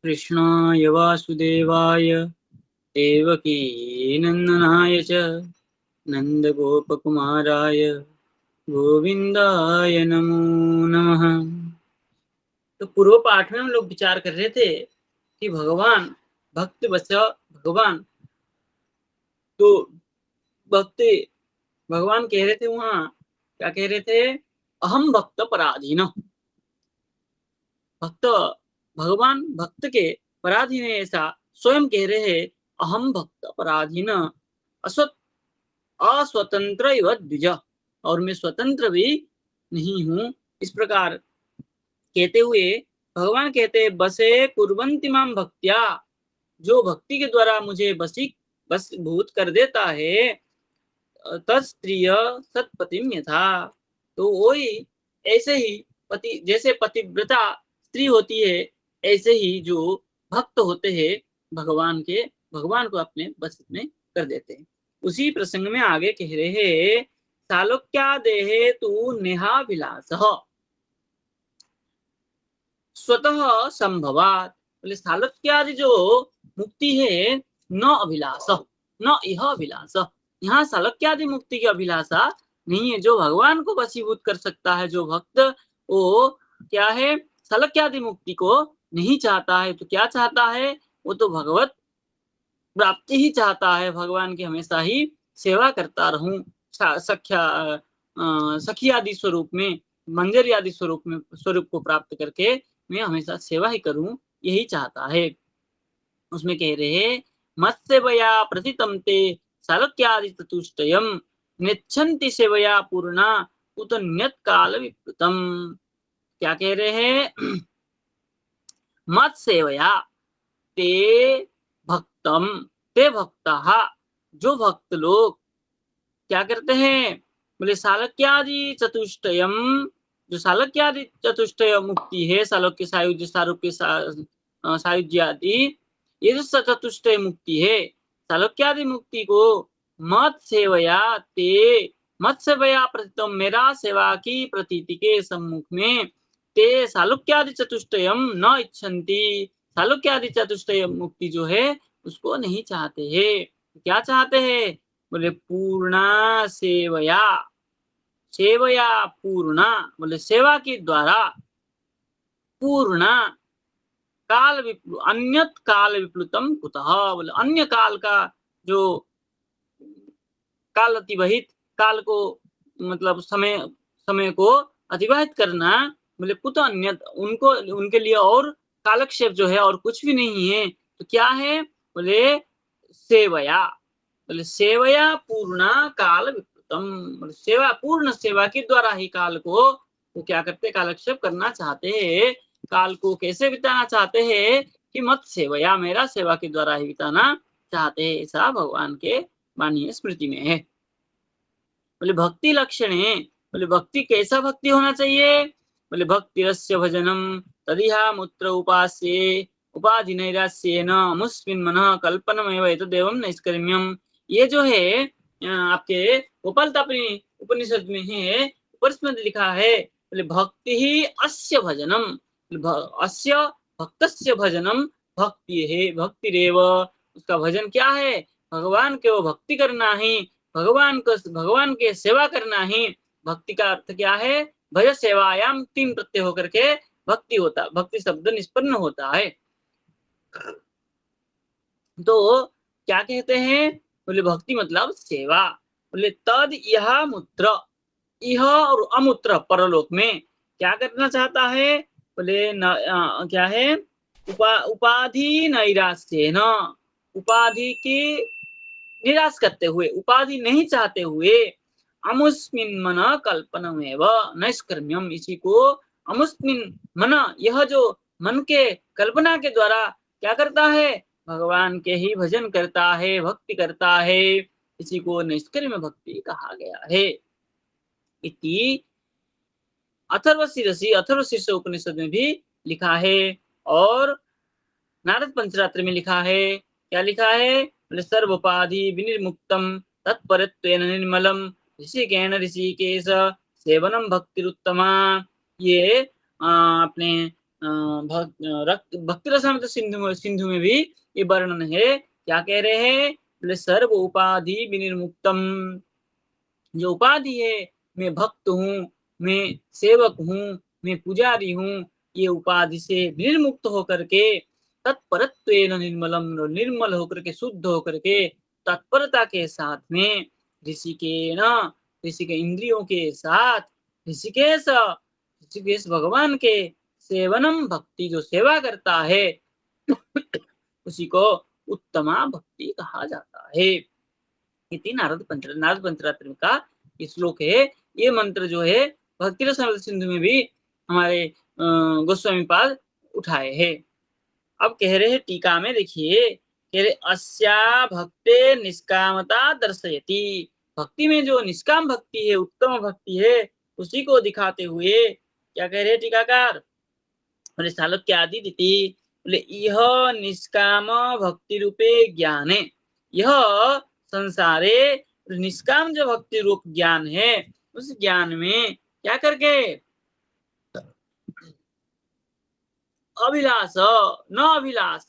कृष्णाय वासुदेवाय देवकी नंदनाय च नंदगोपकुमाराय गोविंदाय नमो नमः। तो पूर्व पाठ में हम लोग विचार कर रहे थे कि भगवान भक्त वत्स भगवान, तो भक्ति भगवान कह रहे थे वहां, क्या कह रहे थे, अहम भक्त पराधीन। भक्त भगवान भक्त के पराधीन है, ऐसा स्वयं कह रहे हैं। अहम भक्त पराधीन अस्वतंत्र इव द्विज, और मैं स्वतंत्र भी नहीं हूं। इस प्रकार कहते हुए भगवान कहते हैं, बसे कुर्वन्ति माम भक्त्या, जो भक्ति के द्वारा मुझे बसभूत कर देता है, तत्स्त्रिय सत्पतिम यथा, तो वही ऐसे ही पति, जैसे पतिव्रता स्त्री होती है, ऐसे ही जो भक्त होते हैं भगवान के, भगवान को अपने बस में कर देते हैं। उसी प्रसंग में आगे कह रहे हैं, सालोक्या देहे तू नेहाभिलाष स्वतः संभवात। बोले सालोक्यादि जो मुक्ति है, न अभिलाष, न यह अभिलाष, यहाँ सालोक्यादि मुक्ति की अभिलाषा नहीं है। जो भगवान को वशीभूत कर सकता है, जो भक्त, वो क्या है, सालोक्यादि मुक्ति को नहीं चाहता है। तो क्या चाहता है, वो तो भगवत प्राप्ति ही चाहता है, भगवान की हमेशा ही सेवा करता रहूं, सखी आदि स्वरूप में, मंजरी आदि स्वरूप को प्राप्त करके मैं हमेशा सेवा ही करूं, यही चाहता है। उसमें कह रहे हैं, मत्सेवया प्रतितम ते सालोक्यादि चतुष्टयम् नेच्छन्ति सेवया पूर्णा उत न्यत काल विप्लुतम। क्या कह रहे हैं, मत्सेवया ते भक्तम, ते भक्तः, जो भक्त लोग क्या करते हैं, बोले सालोक्यादि चतुष्टयम, जो सालोक्यादि चतुष्टय मुक्ति है, सालोक्य सायुज्य सारूप्य सायुज्य आदि, ये जो चतुष्टय मुक्ति है, सालोक्यादि मुक्ति को मत सेवया ते, मत सेवया प्रतितम, मेरा सेवा की प्रतीति के सम्मुख में, ते सालोक्यादि चतुष्टयम न इच्छन्ति, सालोक्यादि चतुष्टय मुक्ति जो है उसको नहीं चाहते हैं। क्या चाहते हैं, बोले पूर्णा सेवया, सेवया पूर्णा, बोले सेवा के द्वारा पूर्णा काल अन्यत काल विप्लुतम कुतः, बोले अन्य काल का जो काल अतिवाहित, काल को मतलब समय समय को अतिवाहित करना, बोले कुत अन्यत, उनको उनके लिए और कालक्षेप जो है और कुछ भी नहीं है। तो क्या है, बोले सेवया, बोले सेवया पूर्णा काल विप्लुतम, बोले सेवा, पूर्ण सेवा के द्वारा ही काल को वो क्या करते, कालक्षेप करना चाहते हैं। काल को कैसे बिताना चाहते हैं, कि मत सेवया, मेरा सेवा के द्वारा ही बिताना चाहते हैं, ऐसा भगवान के वाणी स्मृति में है। बोले भक्ति लक्षण है, बोले भक्ति कैसा भक्ति होना चाहिए, बोले भक्ति रस्य भजनम तदिहा मूत्र उपास्य उपाधि नैरास्येन मुस्मिन् मनः कल्पनमेव एतदेवं नैष्कर्म्यम। ये जो है आपके गोपालतापनी उपनिषद में है, ऊपर लिखा है, बोले भक्ति ही अस्य भजनम, अस्य भक्तस्य भजनम भक्ति है, भक्ति रेव, उसका भजन क्या है, भगवान के वो भक्ति करना ही, भगवान को, भगवान के सेवा करना ही। भक्ति का अर्थ क्या है, भज सेवायाम तीन प्रत्यय होकर के भक्ति होता, भक्ति शब्द निष्पन्न होता है। तो क्या कहते हैं, बोले भक्ति मतलब सेवा। बोले तद यह मूत्र, यह और अमूत्र परलोक में क्या करना चाहता है, बोले क्या है, उपाधि नैराश्य न, उपाधि की निराश करते हुए, उपाधि नहीं चाहते हुए, अमुस्मिन मन कल्पनमेव नैष्कर्म्यम, इसी को अमुस्मिन मन, यह जो मन के कल्पना के द्वारा क्या करता है, भगवान के ही भजन करता है, भक्ति करता है, इसी को निष्कर्म भक्ति कहा गया है। इति अथर्वशीर्ष उपनिषद में भी लिखा है, और नारद पंचरात्र में लिखा है। क्या लिखा है, बोले सर्वोपाधि विनिर्मुक्तम तत्परत्वेन निर्मलम ऋषिकेन ऋषिकेश सेवनम भक्तिरुत्तमा। ये अपने भक्ति रसामृत सिंधु में भी ये वर्णन है। क्या कह रहे हैं? बोले सर्व उपाधि विनिर्मुक्तम, जो उपाधि है, मैं भक्त हूँ, मैं सेवक हूँ, मैं पुजारी हूँ, ये उपाधि से निर्मुक्त होकर के तत्परत्वेन निर्मलम, निर्मल होकर के शुद्ध होकर के तत्परता के साथ में ऋषिकेन, ऋषि के इंद्रियों के साथ ऋषिकेश, ऋषिकेश भगवान के सेवनम भक्ति, जो सेवा करता है उसी को उत्तमा भक्ति कहा जाता है। इति नारद पंचरात्र का ये श्लोक है। ये मंत्र जो है भक्ति रस सिंधु में भी हमारे गोस्वामी पाद उठाए हैं। अब कह रहे हैं टीका में, देखिए कह रहे अस्या भक्ते निष्कामता दर्शयति, भक्ति में जो निष्काम भक्ति है, उत्तम भक्ति है, उसी को दिखाते हुए क्या कह रहे हैं टीकाकार? बोले सालोक्यादि दिति, बोले यह निष्काम भक्ति रूपे ज्ञाने, यह संसारे निष्काम जो भक्ति रूप ज्ञान है, उस ज्ञान में क्या करके अभिलाष न अभिलाष,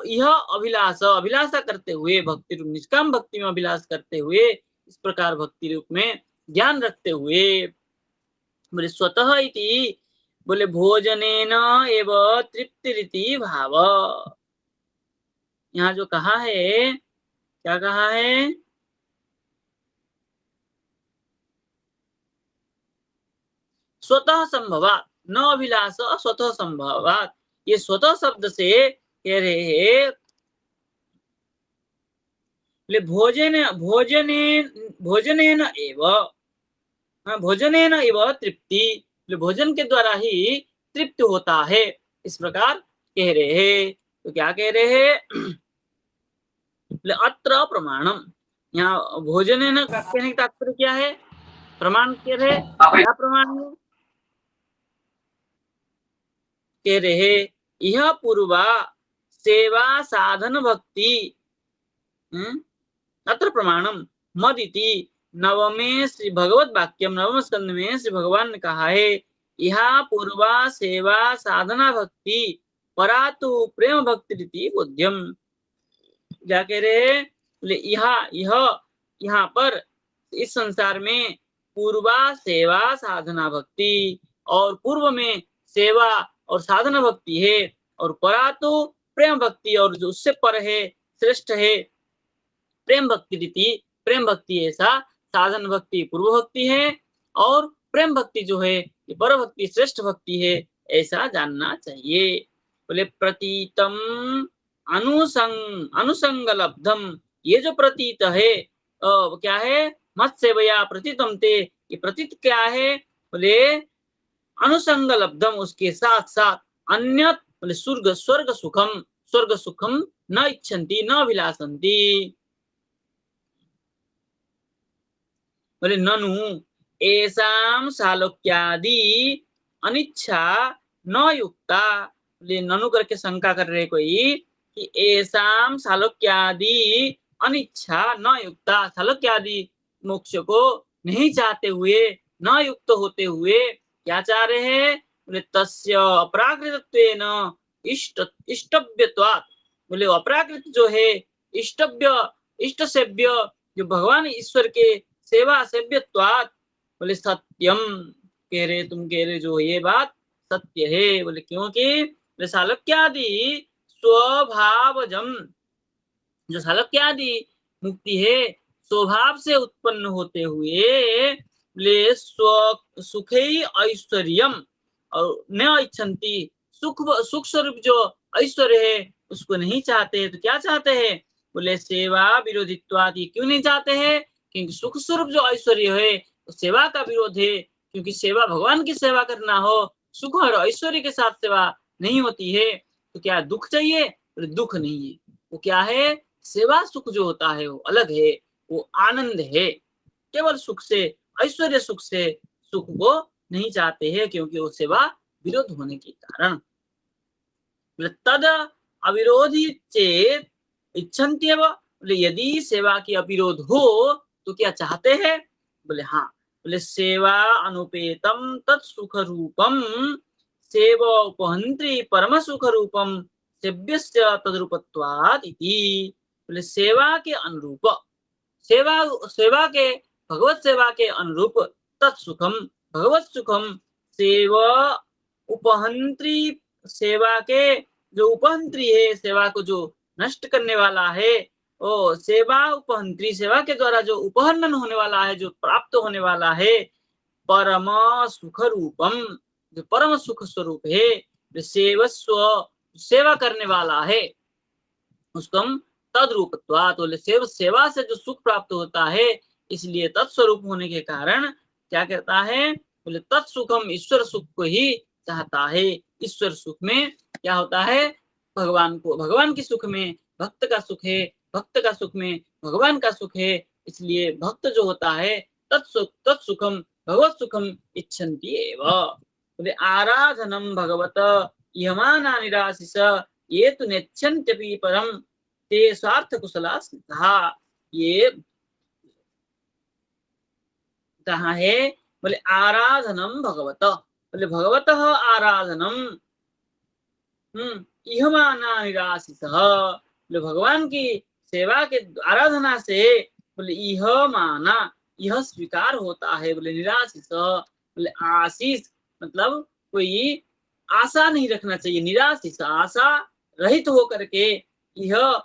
यह अभिलाष अभिलाषा करते हुए, भक्ति रूप निष्काम भक्ति में अभिलाष करते हुए, इस प्रकार भक्ति रूप में ज्ञान रखते हुए, बोले स्वतः इति, बोले भोजनेन एव तृप्तिरिति भाव। यहाँ जो कहा है, क्या कहा है? स्वतः संभवात, न अभिलाष स्वतः संभवात, ये स्वतः शब्द से कह रहे हैं भोजनेन एव, भोजनेन एव तृप्ति, भोजन के द्वारा ही तृप्त होता है, इस प्रकार कह रहे हैं। तो क्या कह रहे हैं? अत्र प्रमाणम, यहाँ भोजनेन कहने का तात्पर्य क्या है? प्रमाण कह रहे, क्या प्रमाण है? कह रहे यह पूर्वा सेवा साधन भक्ति, अत्र प्रमाणम मदिति, नवमे श्री भगवत वाक्यम, नवम स्कंद में श्री भगवान ने कहा है, यह पूर्वा सेवा साधना भक्ति परातु प्रेम भक्ति रीति बोध्यम। क्या कह रहे? यहाँ पर इस संसार में पूर्वा सेवा साधना भक्ति, और पूर्व में सेवा और साधना भक्ति है, और परातु प्रेम भक्ति, और जो उससे पर है, श्रेष्ठ है प्रेम भक्ति रीति, प्रेम भक्ति ऐसा, साधन भक्ति पूर्व भक्ति है, और प्रेम भक्ति जो है ये पर भक्ति श्रेष्ठ भक्ति है, ऐसा जानना चाहिए। बोले प्रतीतम अनुसंग लब्धम, ये जो प्रतीत है क्या है? मत सेवया प्रतीतम ते, ये प्रतीत क्या है? बोले अनुसंग लब्धम, उसके साथ साथ अन्य, बोले स्वर्ग सुखम न इच्छन्ति न अभिलाषन्ति। बोले ननु एसाम सालोक्यादि अनिच्छा न युक्ता, बोले ननु करके शंका कर रहे कोई कि एसाम सालोक्यादि अनिच्छा न युक्ता, सालोक्यादि मोक्ष को नहीं चाहते हुए, न युक्त होते हुए क्या चाह रहे हैं? बोले तस्य अपराकृतत्वेन इष्टव्यत्वात्, बोले अपराकृत जो है इष्टव्य, इष्ट सेव्य, जो भगवान ईश्वर के सेवा सेव्यत्वात्, बोले सत्यम, कह रहे तुम कह रहे जो ये बात सत्य है। बोले क्योंकि बोले सालोक्यादि स्वभावजम, जो सालोक्यादि मुक्ति है स्वभाव से उत्पन्न होते हुए, बोले सुखे ऐश्वर्यम, और न इच्छन्ति, सुख स्वरूप जो ऐश्वर्य है उसको नहीं चाहते हैं। तो क्या चाहते हैं? बोले सेवा विरोधित्वादि, क्यों नहीं चाहते हैं? क्योंकि सुख स्वरूप जो ऐश्वर्य है तो सेवा का विरोध है, क्योंकि सेवा भगवान की सेवा करना हो, सुख और ऐश्वर्य के साथ सेवा नहीं होती है। तो क्या दुख चाहिए? तो दुख नहीं है, वो क्या है? सेवा सुख जो होता है वो अलग है, वो आनंद है। केवल सुख से, ऐश्वर्य सुख से सुख को नहीं चाहते हैं, क्योंकि वो सेवा विरोध होने के कारण। तद अविरोधी चेत इच्छन्त्येव, बोले यदि सेवा की अविरोध हो तो क्या चाहते हैं? बोले हाँ। बोले सेवा अनुपेतम तत्सुख रूपम, सेव उपहंत्री परम सुख रूपम सेव्यस्य तद्रूपत्वात् इति। बोले सेवा के अनुरूप, सेवा सेवा के भगवत सेवा के अनुरूप तत्सुखम भगवत सुखम सेव उपहंत्री, सेवा के जो उपहंत्री है, सेवा को जो नष्ट करने वाला है, ओ सेवा उपहंत्री, सेवा के द्वारा जो उपहनन होने वाला है, जो प्राप्त होने वाला है, परम सुख रूपम, जो परम सुख स्वरूप है, सेवस्व, सेवा करने वाला है, उसको हम तद्रूपत्वात्, बोले सेवा से जो सुख प्राप्त होता है, इसलिए तत्स्वरूप होने के कारण क्या कहता है, बोले तत्सुखम, ईश्वर सुख को ही चाहता है। ईश्वर सुख में क्या होता है, भगवान को, भगवान के सुख में भक्त का सुख है, भक्त का सुख में भगवान का सुख है, इसलिए भक्त जो होता है तत्सुखम भगवत सुखम इच्छन्ति एव। बोले आराधनम भगवत यमाना निराशिष ये तो नेच्छन्त्यपि परम ते स्वार्थ कुशला स्मृतः। ये कहाँ है, बोले आराधनम भगवत, बोले भगवत आराधनम इहमाना निराशिष, बोले भगवान की सेवा के आराधना से, बोले इह माना, यह स्वीकार होता है, बोले निराशिष, बोले आशीष मतलब कोई आशा नहीं रखना चाहिए, निराशिष आशा रहित होकर के यह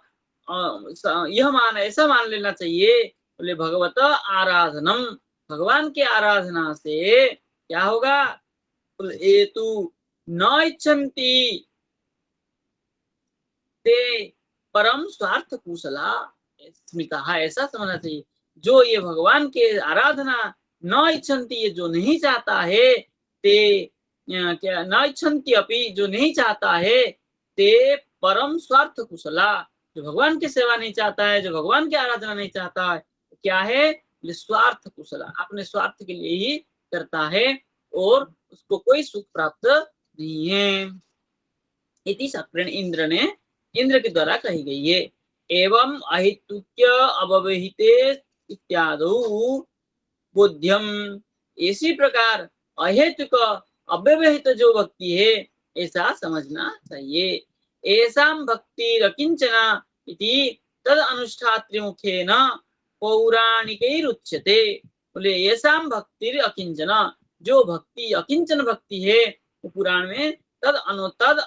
मान, ऐसा मान लेना चाहिए, बोले भगवत आराधनम, भगवान के आराधना से क्या होगा, बोले एतु न इच्छन्ति ते परम स्वार्थ कुशला स्मृता, ऐसा समझना चाहिए, जो ये भगवान के आराधना न इच्छन्ति, ये जो नहीं चाहता है, ते क्या न इच्छन्ति अपि, जो नहीं चाहता है, ते परम स्वार्थ कुशला, जो भगवान की सेवा नहीं चाहता है, जो भगवान की आराधना नहीं चाहता है, क्या है, स्वार्थ कुशला, अपने स्वार्थ के लिए ही करता है और उसको कोई सुख प्राप्त नहीं है। इति शक्रेण, इंद्र ने, इंद्र के द्वारा कही गई है। एवं अहितुक्य अव्यवहिते इत्यादि बोध्यम, इसी प्रकार अहेतुक अव्यवहित जो भक्ति है, ऐसा समझना चाहिए। एसाम भक्ति अकिंचना इति तद अनुष्ठात्री मुखेन पौराणिकैरुच्यते। बोले एसाम भक्ति अकिंचना, जो भक्ति अकिंचन भक्ति है, वो पुराण में तद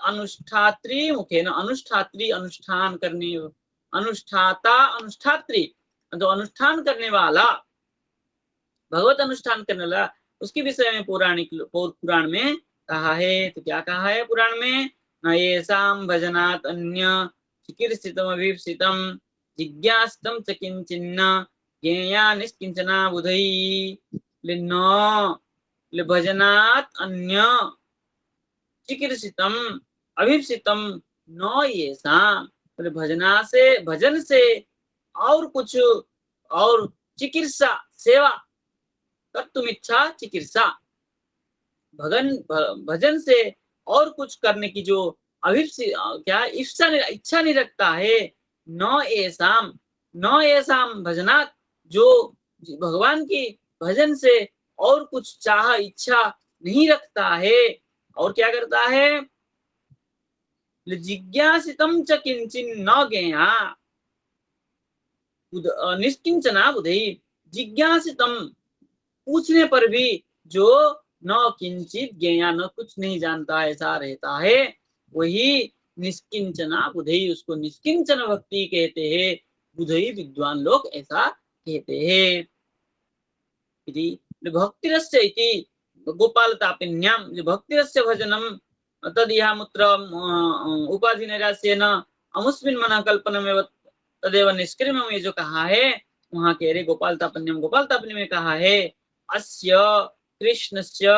अनुष्ठात्री मुखेन, अनुष्ठात्री अनुष्ठान करने, अनुष्ठाता अनुष्ठात्री, जो अनुष्ठान करने वाला, भगवत अनुष्ठान करने वाला, उसके विषय में पौराणिक पुराण में कहा है। तो क्या कहा है पुराण में, न येषां भजनात् अन्य चिकीर्षितम अभीप्सितम जिज्ञासितम च किंचिन्न ज्ञेया निष्किंचना बुधई। भजनात् अन्य चिकीर्षितम अभीप्सितम न येषां, भजना से, भजन से और कुछ, और चिकित्सा सेवा, कर्तुम इच्छा चिकित्सा, भजन से और कुछ करने की जो क्या इच्छा नहीं रखता है, न ऐसाम, न ऐसाम भजनात्, जो भगवान की भजन से और कुछ चाह इच्छा नहीं रखता है, और क्या करता है, जिज्ञासितम च किंचिन न ज्ञेया निष्किंचना बुधई। जिज्ञासितम, पूछने पर भी जो न किंचित ज्ञेया, न कुछ नहीं जानता, ऐसा रहता है, वही निष्किंचना बुधई, उसको निष्किंचन भक्ति कहते हैं। बुधई विद्वान लोग ऐसा कहते हैं। भक्तिरस्य इति गोपाल तापिन्याम, जो भक्तिरस्य भजनम तदिहा मुत्र उपाधि नैरास्येन अमुस्मिन् मन कल्पनमेव तदेव निष्क्रियम, ये जो कहा है वहां कह रहे गोपाल तापन्यम, गोपाल तापन्य में कहा है, अस्य कृष्णस्य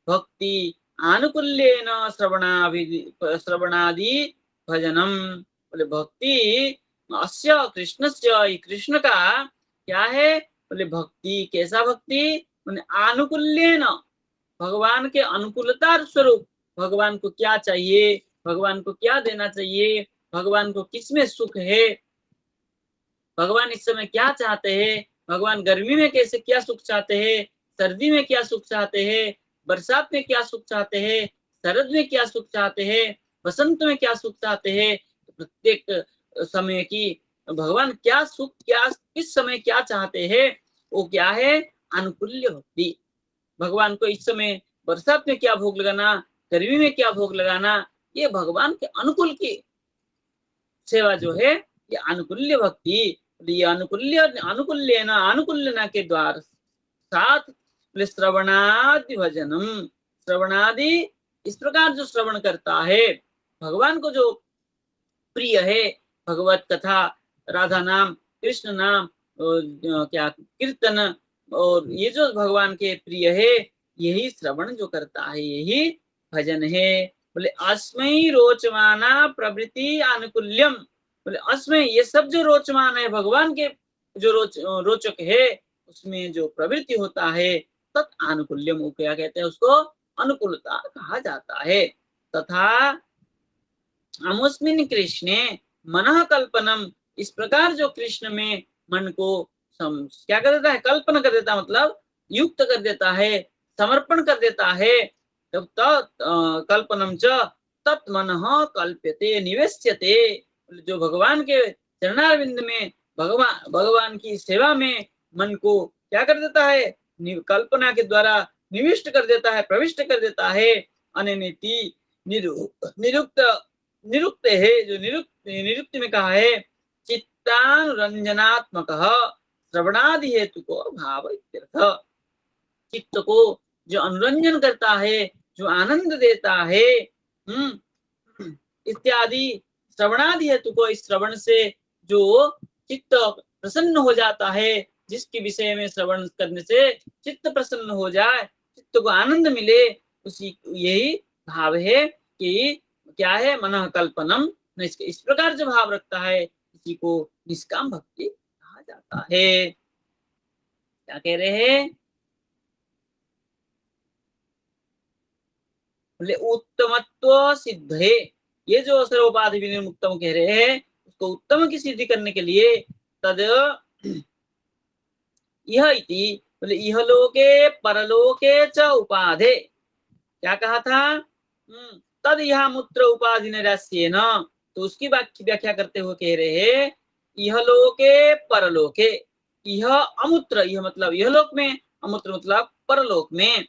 भक्ति आनुकूल्येन श्रवणादि भजनम। बोले भक्ति अस्य कृष्णस्य, कृष्ण का क्या है, बोले भक्ति, कैसा भक्ति, बोले आनुकूल्येन, भगवान के अनुकूलता स्वरूप, भगवान को क्या चाहिए, भगवान को क्या देना चाहिए, भगवान को किसमें सुख है, भगवान इस समय क्या चाहते हैं, भगवान गर्मी में कैसे क्या सुख चाहते हैं, सर्दी में क्या सुख चाहते हैं, बरसात में क्या सुख चाहते हैं, शरद में क्या सुख चाहते हैं, बसंत में क्या सुख चाहते हैं, तो प्रत्येक समय की भगवान क्या सुख, क्या किस समय क्या चाहते हैं, वो क्या है, अनुकूल्य भक्ति। भगवान को इस समय बरसात में क्या भोग लगाना, गर्मी में क्या भोग लगाना, ये भगवान के अनुकूल की सेवा जो है, ये अनुकूल्य भक्ति। ये अनुकूल्य अनुकूल्यना के द्वार साथ श्रवणादि भजनम, श्रवणादि इस प्रकार जो श्रवण करता है, भगवान को जो प्रिय है, भगवत कथा, राधा नाम, कृष्ण नाम, क्या कीर्तन, और ये जो भगवान के प्रिय है, यही श्रवण जो करता है, यही भजन है। बोले अस्मै रोचमाना प्रवृत्ति आनुकूल्यम, बोले अस्मै ये सब जो रोचमान है, भगवान के जो रोचक है, उसमें जो प्रवृत्ति होता है, तत् आनुकूल्यम, वो क्या कहते हैं, उसको अनुकूलता कहा जाता है। तथा अमुस्मिन् कृष्णे मनः कल्पनम, इस प्रकार जो कृष्ण में मन को क्या कर देता है, कल्पना कर देता है, मतलब युक्त कर देता है, समर्पण कर देता है। जब कल्पनम च तत् मनः कल्प्यते निवेश्यते, जो भगवान के चरणारविंद में भगवान की सेवा में मन को क्या कर देता है, कल्पना के द्वारा निविष्ट कर देता है, प्रविष्ट कर देता है। अनिति निरुक्त निरुक्त है, जो निरुक्त में कहा है, चित्तानुरंजनात्मक श्रवणादि हेतु को भाव इत्यर्थ। चित्त को जो अनुरंजन करता है, जो आनंद देता है, इत्यादि श्रवणादि हेतु को, इस श्रवण से जो चित्त प्रसन्न हो जाता है, जिसके विषय में श्रवण करने से चित्त प्रसन्न हो जाए, चित्त को आनंद मिले, उसी यही भाव है कि क्या है, मनः कल्पनम, इस प्रकार जो भाव रखता है, इसी को निष्काम भक्ति कहा जाता है। क्या कह रहे हैं, बोले उत्तमत्व सिद्ध है, ये जो सर्वोपाधि विनिर्मुक्तम कह रहे हैं, उसको उत्तम की सिद्धि करने के लिए तद यह इति, बोले यह लोके परलोके च उपाधे, क्या कहा था, तद यह मूत्र उपाधि नैराश्येन, तो उसकी व्याख्या करते हुए कह रहे हैं, यह लोके परलोके, यह अमूत्र, यह मतलब यह लोक में, अमूत्र मतलब परलोक में,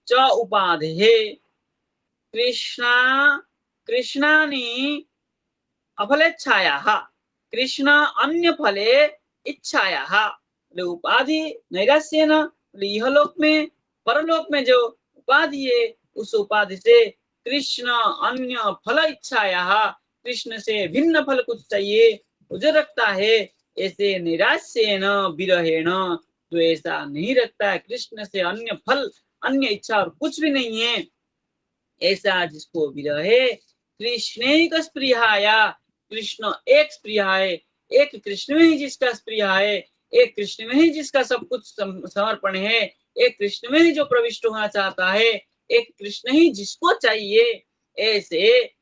च उपाधे कृष्णानि अफलेच्छायाः, कृष्ण अन्य फले इच्छायाः, उपाधि नैराश्येन, यह लोक में परलोक में जो उपाधि है, उस उपाधि से कृष्ण अन्य फल इच्छायाः, कृष्ण से भिन्न फल कुछ चाहिए, जो रखता है, ऐसे निराश्येन विरहेण, जो ऐसा नहीं रखता है, कृष्ण से अन्य फल, अन्य इच्छा और कुछ भी नहीं है, ऐसा जिसको विरह है, कृष्णैक स्पृहाया, कृष्ण एक स्पृहा है, एक कृष्ण में ही जिसका स्पृहा है, एक कृष्ण में ही जिसका सब कुछ समर्पण है, एक कृष्ण में ही जो प्रविष्ट होना चाहता है, एक कृष्ण ही जिसको चाहिए, ऐसे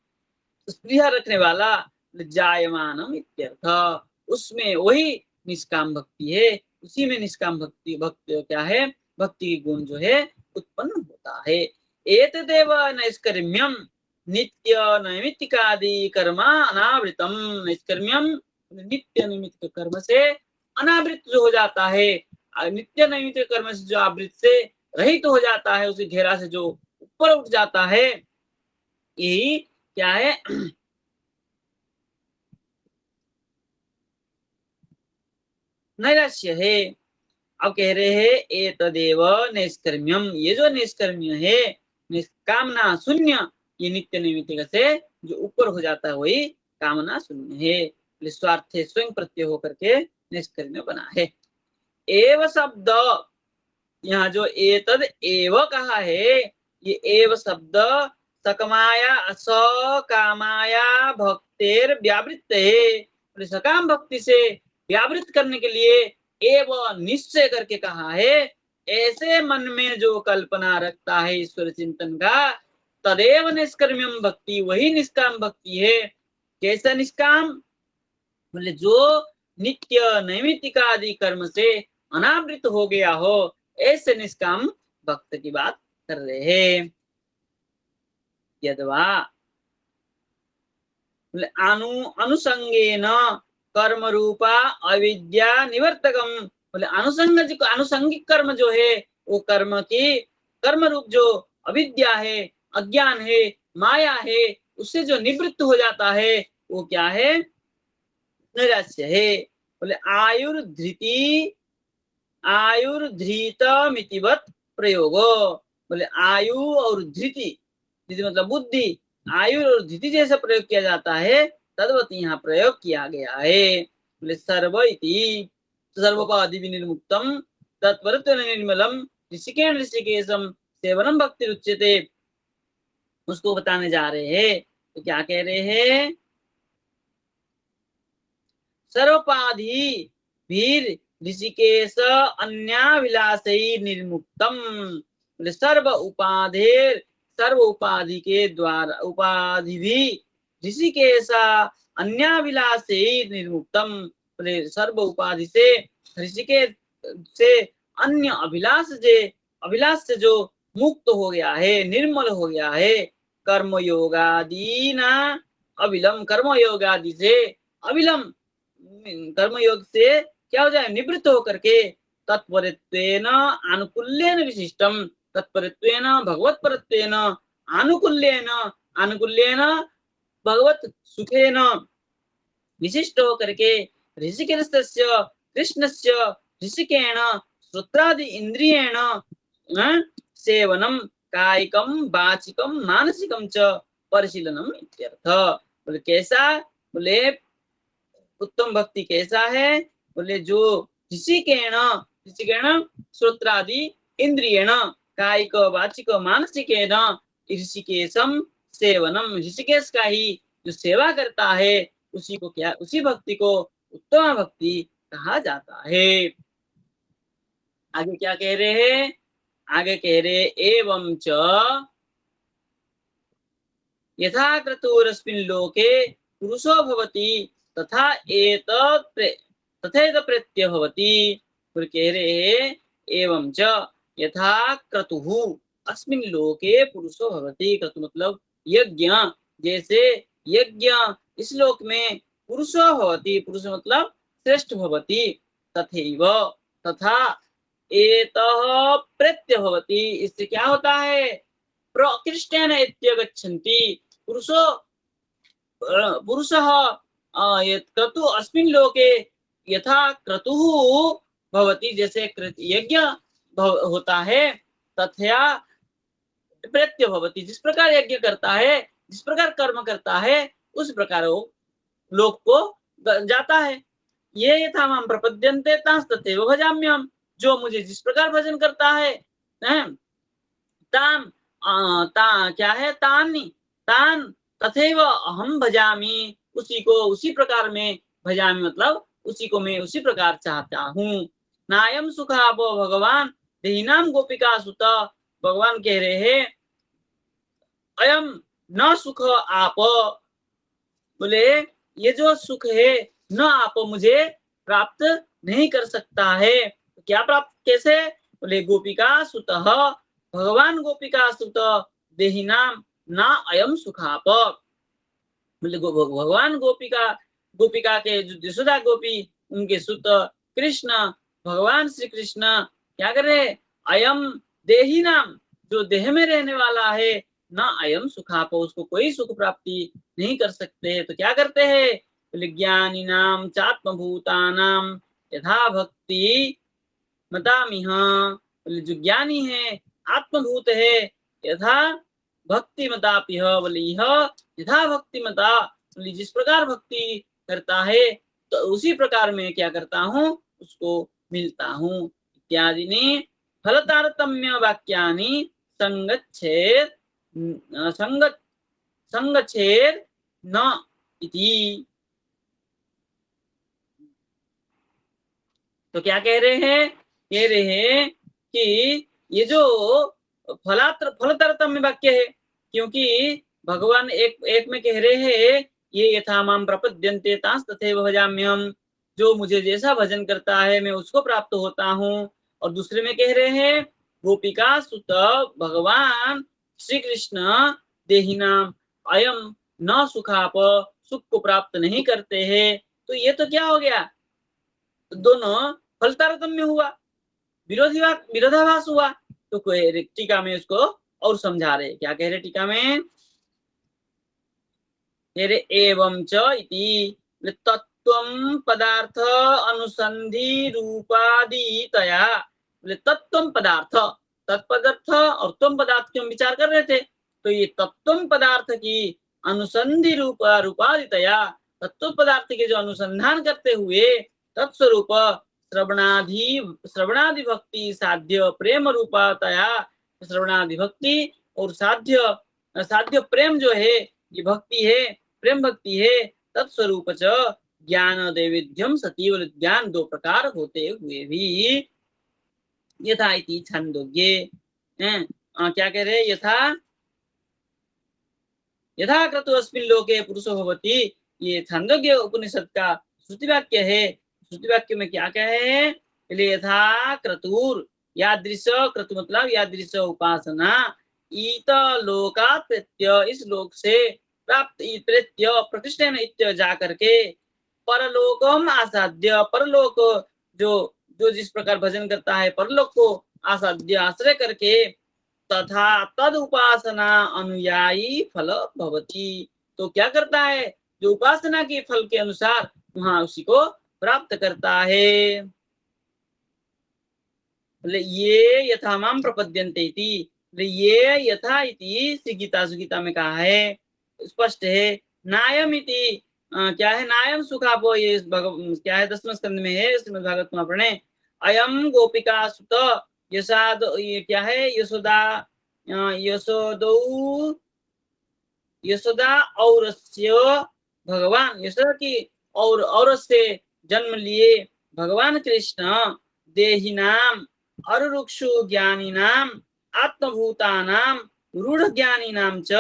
स्पृहा रखने वाला जायमानम इत्यर्थ, उसमें वही निष्काम भक्ति है, उसी में निष्काम भक्ति क्या है, भक्ति गुण जो है उत्पन्न होता है। एतदेव नैष्कर्म्यम नित्य नैमित्तिकादि कर्म अनावृतम, नैष्कर्म्यम नित्य नैमित्तिक कर्म से अनावृत जो हो जाता है, नित्य नैमित्तिक कर्म से जो आवृत से रहित हो जाता है, उसी घेरा से जो ऊपर उठ जाता है, यही क्या है, नैराश्य है। अब कह रहे हैं एतदेव निष्कर्म्यम, ये जो निष्कर्म्य है, निष्कामना शून्य, ये नित्य नैमित्तिक से जो ऊपर हो जाता है, वही कामना शून्य है, स्वार्थ स्वयं प्रत्यय होकर के निष्कर्म्य बना है। एव शब्द, यहाँ जो एतद एव कहा है, ये एव शब्द सकमाया सकामाया भक्तेर व्यावृत्त है, सकाम भक्ति से व्यावृत करने के लिए एव निश्चय करके कहा है, ऐसे मन में जो कल्पना रखता है ईश्वर चिंतन का, तदेव निष्कर्म्यम भक्ति, वही निष्काम भक्ति है। कैसा निष्काम, बोले जो नित्य नैमित्तिकादि कर्म से अनावृत हो गया हो, ऐसे निष्काम भक्त की बात कर रहे हैं। यद्वा अनुसंगेन कर्म रूपा अविद्या निवर्तकम। बोले अनुसंगिक कर्म जो है वो कर्म रूप जो अविद्या है, अज्ञान है, माया है, उससे जो निवृत्त हो जाता है वो क्या है? नैराश्य है। बोले आयुर्धृतमितिवत प्रयोगो। बोले आयु और धृति, धृति मतलब बुद्धि, आयु और धृति जैसा प्रयोग किया जाता है तद्वत यहाँ प्रयोग किया गया है। बोले सर्व इति सर्वोपाधि विनिर्मुक्तम तत्परत्व निर्मलम ऋषिकेण ऋषिकेशम सेवनम भक्ति उच्यते, उसको बताने जा रहे हैं। तो क्या कह रहे हैं? सर्वोपाधि भीर ऋषिकेश अन्याभिलाषी निर्मुक्तम। बोले सर्व उपाधि के द्वारा उपाधि भी ऋषिकेश अन्याभिलाषी निर्मुक्तम। बोले सर्व उपाधि से ऋषिकेश से अन्य अभिलाष से जो मुक्त हो गया है, निर्मल हो गया है। कर्मयोगादि ना अविलम, कर्मयोगादि से अविलम, कर्मयोग से क्या हो जाए? निवृत्त होकर के तत्परत्वेन आनुकूल्येन विशिष्टम, तत्परत्वेन भगवत्परत्वेन आनुकूल्येन भगवत सुखेन विशिष्ट होकर के ऋषिकेशस्य कृष्णस्य ऋषिकेण श्रोत्रादि इंद्रियेण सेवनम कायिकम वाचिकम मानसिकम च परिशीलनम इत्यर्थ। बोले कैसा? बोले उत्तम भक्ति कैसा है? बोले जो ऋषिकेण श्रोत्रादि इंद्रियेण कायिक वाचिक मानसिकेन ऋषिकेशम सेवनम, ऋषिकेश का ही जो सेवा करता है उसी भक्ति को उत्तम भक्ति कहा जाता है। आगे क्या कह रहे हैं? आगे कह रहे एवं च यथा क्रतुरस्मिन् लोके पुरुषो भवति तथा तथैत प्रत्यय भवति। फिर कह रहे एवं च यथा क्रतुः अस्मिन् लोके पुरुषो भवति। क्रतु मतलब यज्ञ, जैसे यज्ञ इस लोक में पुरुषो भवति, पुरुष मतलब श्रेष्ठ भवति, तथैव तथा एतः प्रत्यय भवति। इससे क्या होता है? प्रकृष्टेन इत्यगच्छन्ति। पुरुषः क्रतु अस्मिन् लोके यथा क्रतुः भवति, जैसे यज्ञ होता है, तथया प्रत्यय भवति, जिस प्रकार यज्ञ करता है, जिस प्रकार कर्म करता है उस प्रकार वो लोक को जाता है। ये यथा माम प्रपद्यन्ते तथैव भजाम्यहम्, जो मुझे जिस प्रकार भजन करता है क्या है? तान तथैव अहम भजामि, उसी को उसी प्रकार में भजामि मतलब उसी को मैं उसी प्रकार चाहता हूँ। नायम सुखापो भगवान देहिनाम गोपिका सुत। भगवान कह रहे हैं अयम न सुख आप, बोले ये जो सुख है न आप मुझे प्राप्त नहीं कर सकता है। तो क्या प्राप्त कैसे? बोले गोपिका सुत, भगवान गोपिका सुत देहिनाम ना अयम सुखाप। बोले भगवान गोपिका के जो यशोदा गोपी उनके सुत कृष्ण भगवान श्री कृष्ण क्या कर रहे? अयम देहिनाम, जो देह में रहने वाला है, ना अयम सुखाप, उसको कोई सुख प्राप्ति नहीं कर सकते। तो क्या करते हैं? बोले ज्ञानी नाम चात्मभूतानाम यथा भक्ति मतामिह। बोले जो ज्ञानी है, आत्मभूत है, यथा भक्ति मतापिह, बोले यह यथा भक्ति मता, बोले जिस प्रकार भक्ति करता है तो उसी प्रकार में क्या करता हूँ? उसको मिलता हूँ। इत्यादि ने फल तारतम्य वाक्यानि संगच्छेद न इति। तो क्या कह रहे हैं? कह रहे हैं कि ये जो फल तारतम्य वाक्य है, क्योंकि भगवान एक में कह रहे हैं ये यथा माम प्रपद्यन्ते तथैव भजाम्यहम्, जो मुझे जैसा भजन करता है मैं उसको प्राप्त होता हूँ। और दूसरे में कह रहे हैं गोपिका सुत भगवान श्री कृष्ण देहिनाम अयम न सुखाप, सुख को प्राप्त नहीं करते हैं। तो ये तो क्या हो गया, दोनों फल तारतम्य हुआ, विरोधाभास हुआ। तो कोई टीका में इसको और समझा रहे, क्या कह रहे टीका में, कह रहे एवं च इति तत्त्वं पदार्थ अनुसंधि रूपादितया, बोले तत्त्वं पदार्थ, तत्पदार्थ और त्वम पदार्थ की हम विचार कर रहे थे। तो ये तत्त्वं पदार्थ की अनुसंधि रूपादितया, तत्व पदार्थ के जो अनुसंधान करते हुए तत्स्वरूप श्रवणादि भक्ति साध्य प्रेम रूपतया, श्रवणादि भक्ति और साध्य प्रेम जो है, ये भक्ति है, प्रेम भक्ति है, तत्स्वरूप च ज्ञान दैविध्यम सती, ज्ञान दो प्रकार होते हुए भी यथा इति छंदोग्ये, क्या कह रहे, यथा क्रतु अस्मिन् लोके पुरुषो भवति, ये छंदोग्य उपनिषद का श्रुति वाक्य है। श्रुति वाक्य में क्या कहे हैं, यथा क्रतुर, यादृश, क्रतु मतलब यादृश उपासना, इत लोकात् प्रत्य, इस लोक से प्राप्त, प्रत्य प्रतिष्ठिन इत्य जा करके, परलोकम आसाद्य, परलोक जो जो जिस प्रकार भजन करता है परलोक को आसाद्य आश्रय करके, तथा तद उपासना अनुयायी फल भवति, तो क्या करता है, जो उपासना के फल के अनुसार वहां उसी को प्राप्त करता है। ये यथा माम प्रपद्यन्ते इति, ये यथा इति श्री गीता में कहा है, स्पष्ट है। नायम इति क्या है, नायम सुखापो, ये क्या है 10वें स्कंद में है, श्रीमद् भागवत में पढ़े, अयम गोपिका सुत यशाद, ये क्या है, यशोदा औरस्य भगवान, यशोदा की और औरत से जन्म लिए भगवान कृष्ण, देहिनाम अरुरुक्षु ज्ञानिनाम आत्मभूतानाम रूढ़ ज्ञानिनाम च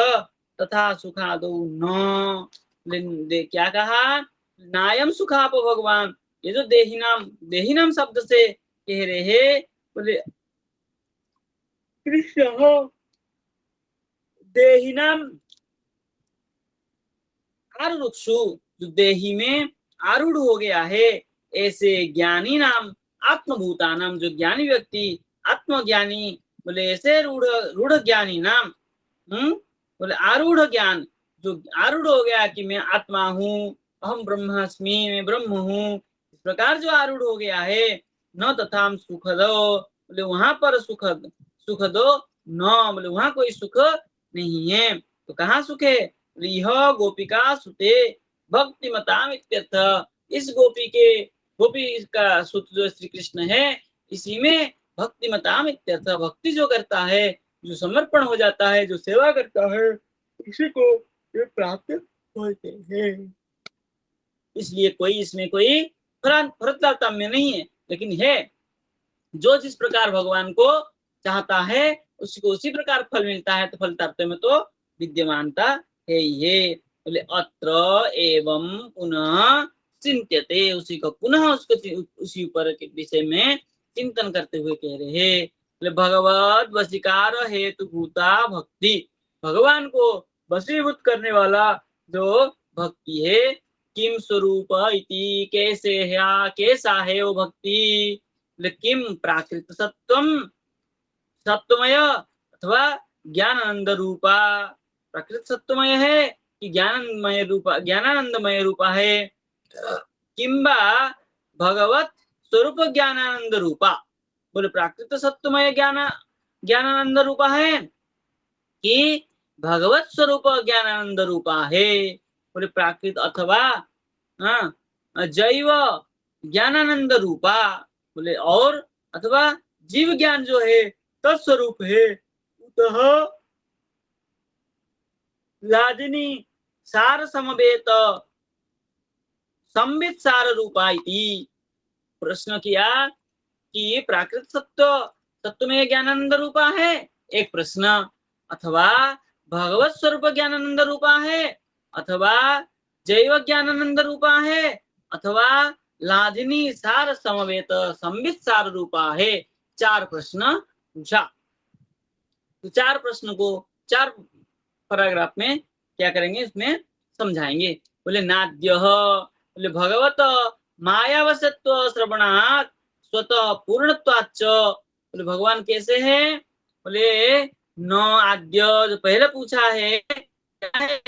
तथा सुखादो न, क्या कहा, नायम सुखाप भगवान, ये जो देहिनाम शब्द से कह रहे हैं, बोले कृष्ण हो, देहिनाम आरुरुक्षु, जो देही में आरूढ़ हो गया है, ऐसे ज्ञानी नाम आत्मभूतानाम, जो ज्ञानी व्यक्ति आत्मज्ञानी, बोले ऐसे रूढ़ ज्ञानी नाम, बोले आरूढ़ ज्ञान, जो आरूढ़ हो गया कि मैं आत्मा हूँ, अहम ब्रह्मास्मि, मैं ब्रह्म हूँ, इस प्रकार जो आरूढ़ हो गया है, न तथा सुखदो, बोले वहां पर सुखदो न, बोले वहां कोई सुख नहीं है। तो कहाँ सुख है, यह गोपिका सुते भक्ति मताम इत्यर्थ, इस गोपी का सुत जो श्री कृष्ण है, इसी में भक्ति मताम इत्यर्थ, भक्ति जो करता है, जो समर्पण हो जाता है, जो सेवा करता है, इसी को ये प्राप्त होते हैं। इसलिए कोई इसमें कोई फरतारतम्य नहीं है, लेकिन है जो जिस प्रकार भगवान को चाहता है उसको उसी प्रकार फल मिलता है, तो फल तारतम्य तो विद्यमानता है ही है। बोले अत्र एवं पुनः चिंत्यते, उसी को पुनः उसको उसी ऊपर के विषय में चिंतन करते हुए कह रहे हैं। बोले भगवत वशीकार हेतु भूता भक्ति, भगवान को वशीभूत करने वाला जो भक्ति है, किम स्वरूप इति, कैसा है वो भक्ति, किम प्राकृत सत्वमय अथवा ज्ञानानंद रूपा, प्राकृत सत्वमय है कि ज्ञानानंदमय रूपा है, किंबा भगवत स्वरूप ज्ञानानंद रूपा, बोले प्राकृत सत्वमय ज्ञानानंद रूपा है कि भगवत स्वरूप ज्ञानानंद रूपा है, बोले प्राकृत अथवा जैव ज्ञानानंद रूपा, बोले और अथवा जीव ज्ञान जो है तत्स्वरूप है, उतः लादिनी सार समवेत संबित सार रूपा इति। प्रश्न किया कि प्राकृत सत्व में ज्ञानानंद रूपा है, एक प्रश्न, अथवा भगवत स्वरूप ज्ञानानंद रूपा है, अथवा जैव ज्ञानानंद रूपा है, अथवा लादिनी सार समवेत संबित सार रूपा है। 4 प्रश्न पूछा। तो 4 प्रश्न को 4 पैराग्राफ में क्या करेंगे, इसमें समझाएंगे। बोले नाद्यः, बोले भगवत मायावशत्व श्रवणात् स्वतः पूर्णत्वाच्च, बोले भगवान कैसे है, बोले न आद्य, जो पहले पूछा है क्या है?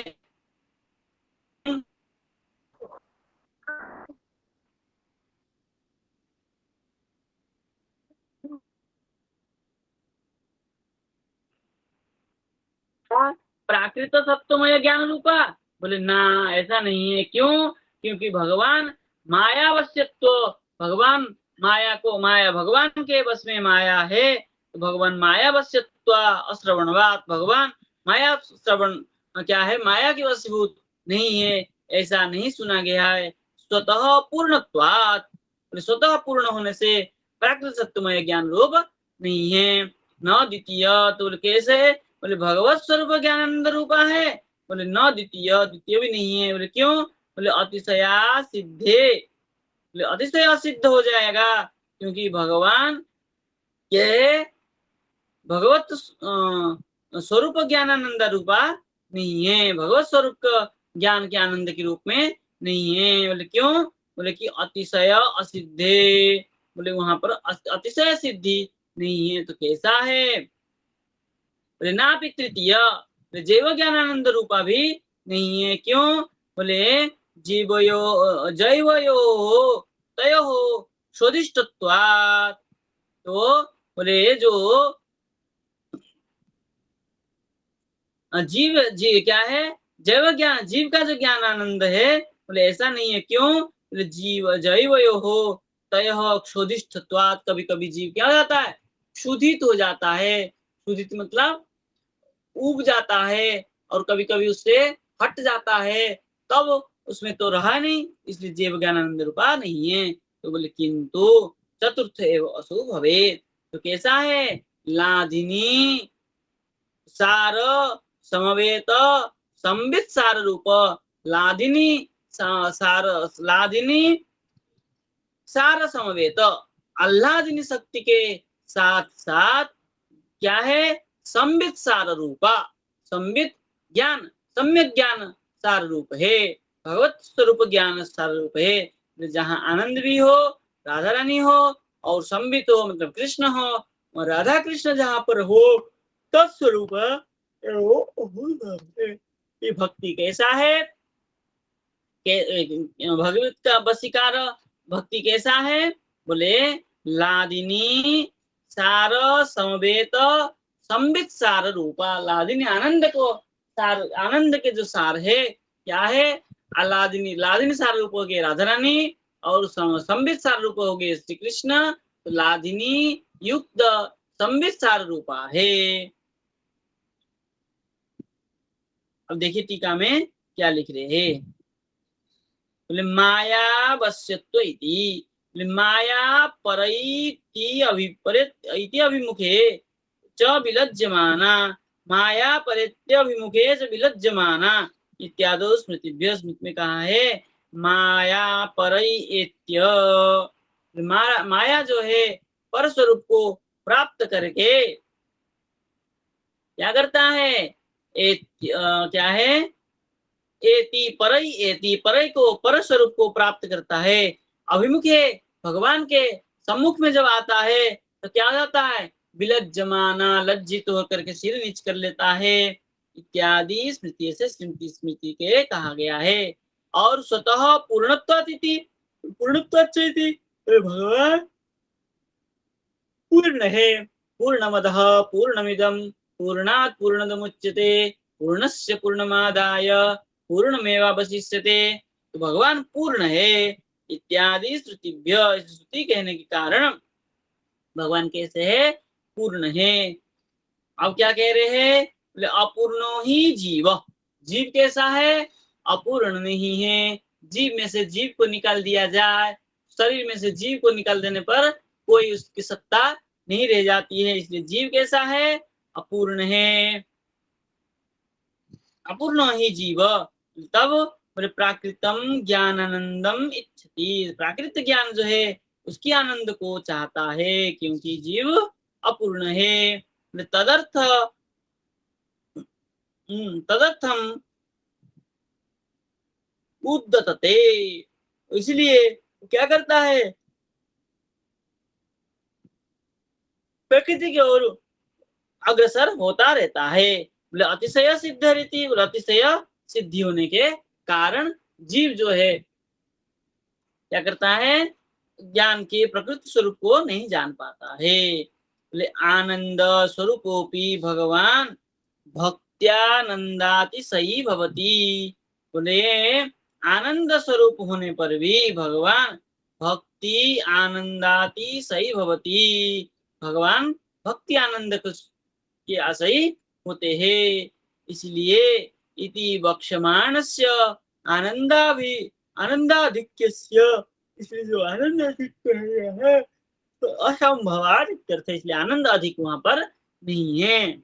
प्राकृत सत्वमय ज्ञान रूपा, बोले ना, ऐसा नहीं है। क्यों? क्योंकि भगवान मायावश्यत्व, भगवान माया को, माया भगवान के बस में माया है, तो भगवान मायावश्यत्व अश्रवणवात, भगवान माया श्रवण क्या है, माया की वशीभूत नहीं है, ऐसा नहीं सुना गया है। स्वतः पूर्णत्वात्, स्वतः पूर्ण होने से प्राकृत सत्वमय ज्ञान रूप नहीं है। न द्वितीय, तो कैसे? बोले भगवत स्वरूप ज्ञानानंद रूपा है, बोले न द्वितीय, द्वितीय भी नहीं है। बोले क्यों? बोले अतिशया सिद्धे, बोले अतिशय सिद्ध हो जाएगा, क्योंकि भगवान ये भगवत स्वरूप ज्ञानानंद रूपा नहीं है, भगवत स्वरूप ज्ञान के आनंद के रूप में नहीं है। बोले क्यों? बोले कि अतिशय असिद्धे, बोले वहां पर अतिशय सिद्धि नहीं है, तो कैसा है? बोले ना भी तृतीय, जैव ज्ञानानंद रूपा भी नहीं है। क्यों? बोले जीवयो जैवयो तयो स्वदिष्टत्वात्, तो बोले जो जीव जी क्या है, जैव ज्ञान, जीव का जो ज्ञान आनंद है, बोले ऐसा नहीं है। क्यों? बोले जीव जैवयो हो तय क्षोधिष्ठत्वात्, कभी कभी जीव क्या हो जाता है, क्षुधित हो जाता है। क्षुधित मतलब उब जाता है, और कभी कभी उससे हट जाता है, तब उसमें तो रहा नहीं, इसलिए जीव ज्ञानानंद रूपा नहीं है। तो बोले किंतु चतुर्थ एवं असु भवेत्, तो कैसा है? लादिनी सार समवेत संबित सार रूप, लादिनी सार, लादिनी सार समवेत, आह्लादिनी शक्ति के साथ साथ क्या है, संबित सार रूपा, संबित ज्ञान, सम्यक ज्ञान सार रूप है, भगवत स्वरूप ज्ञान सार रूप है। जहाँ आनंद भी हो, राधा रानी हो, और संबित हो मतलब कृष्ण हो, और राधा कृष्ण जहाँ पर हो, तत्स्वरूप ये भक्ति कैसा है, भगवत का वशीकार भक्ति कैसा है? बोले लादिनी सार समवेत संबित सार रूपा, लादिनी आनंद को, सार आनंद के जो सार है क्या है, लादिनी, लादिनी सार रूप हो गए राधा रानी, और संबित सार रूप हो गए श्री कृष्ण, तो लादिनी युक्त संबित सार रूपा है। अब देखिए टीका में क्या लिख रहे हैं, बोले माया वश्यत्व इति, माया परैति अभिपरित इति अभिमुखे च विलज्यमाना, माया परेत्यभिमुखे च विलज्यमाना इत्यादि स्मृतिभ्य, स्मृति में कहा है माया परैत्य, माया जो है पर स्वरूप को प्राप्त करके क्या करता है, क्या है, एति परई को, पर स्वरूप को प्राप्त करता है। अभिमुखे, भगवान के सम्मुख में जब आता है तो क्या हो जाता है, विलज्जमाना, लज्जित होकर के सिर नीच कर लेता है, इत्यादि स्मृति से स्मृति स्मृति के कहा गया है। और स्वतः पूर्णत्वातिथि, पूर्णत्वाच्चैति, भगवान पूर्ण है, पूर्णमदः पूर्णमिदं पूर्णात् पूर्णमुदच्यते पूर्णस्य पूर्णमादाय पूर्णमेवावशिष्यते, तो भगवान पूर्ण है इत्यादि श्रुतिभ्य, श्रुति कहने के कारण भगवान कैसे है, पूर्ण है। अब क्या कह रहे हैं, बोले अपूर्णो ही जीव, जीव कैसा है, अपूर्ण नहीं है। जीव में से जीव को निकाल दिया जाए, शरीर में से जीव को निकाल देने पर कोई उसकी सत्ता नहीं रह जाती है, इसलिए जीव कैसा है, अपूर्ण है। अपूर्ण ही जीव, तब बोले प्राकृतम ज्ञानानंदम इच्छति, प्राकृत ज्ञान जो है उसकी आनंद को चाहता है, क्योंकि जीव अपूर्ण है। तदर्थ तदर्थम उद्दतते, इसलिए क्या करता है, प्रकृति की ओर अग्रसर होता रहता है। बोले अतिशय सिद्ध रीति, बोले अतिशय सिद्धि होने के कारण जीव जो है क्या करता है, ज्ञान के प्रकृति स्वरूप को नहीं जान पाता है। बोले आनंद स्वरूपोपि भगवान भक्त्यानंदाति सही भवती, बोले आनंद स्वरूप होने पर भी भगवान भक्ति आनंदाति सही भवती, भगवान भक्ति आनंद के आशयी होते हैं। इसलिए इति वक्ष्यमाणस्य आनंदाभि आनंदाधिक्यस्य, इसलिए जो आनंद अधिक है तो असंभवात इत्यर्थ, इसलिए आनंद अधिक वहां पर नहीं है।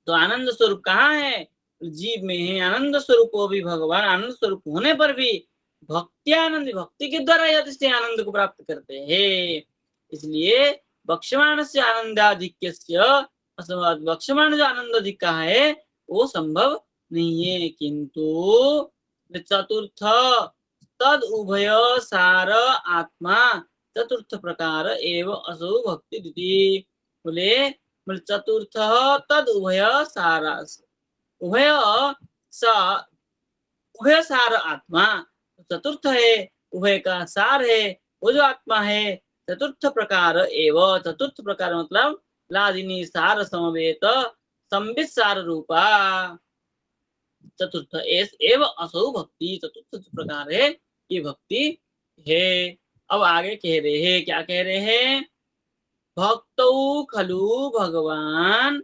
तो आनंद स्वरूप कहाँ है, जीव में है। आनंद स्वरूप वो भी भगवान आनंद स्वरूप होने पर भी भक्ति आनंद, भक्ति के द्वारा यदि से आनंद को प्राप्त करते हैं। इसलिए बक्षमाण से आनंदाधिक्य, बक्षमाण जो आनंद अधिक का है वो संभव नहीं है। किंतु चतुर्थ तद उभय सार आत्मा चतुर्थ प्रकार एव असौ भक्ति दिति, बोले चतुर्थ तद उभय सारा, उभय सा उभय सार आत्मा, चतुर्थ है उभय का सार है वो जो आत्मा है। चतुर्थ प्रकार एवं, चतुर्थ प्रकार मतलब लादिनी सार समवेत संबित सार रूपा, चतुर्थ एव असौ भक्ति, चतुर्थ प्रकार है ये भक्ति है। अब आगे कह रहे हैं, क्या कह रहे हैं, भक्तौ खलु भगवान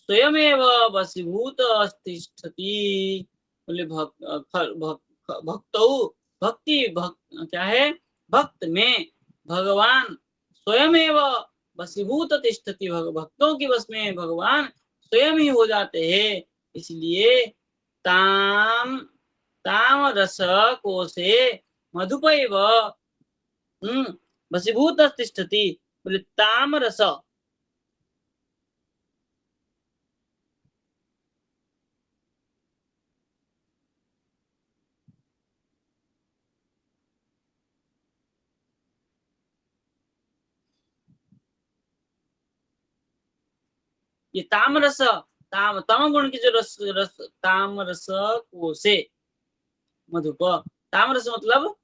स्वयमेव वशीभूत तिष्ठति, बोले भक्तौ भक्ति क्या है, भक्त में भगवान स्वयमेव वशीभूत तिष्ठति, भक्तों की वश में भगवान स्वयं ही हो जाते हैं। इसलिए ताम ताम रस कोशे मधुपैव वशीभूत तिष्ठति, बोले ताम रस, ये तामरस, तम गुण की जो रस रस तामरस कोसे मधुप, तामरस मतलब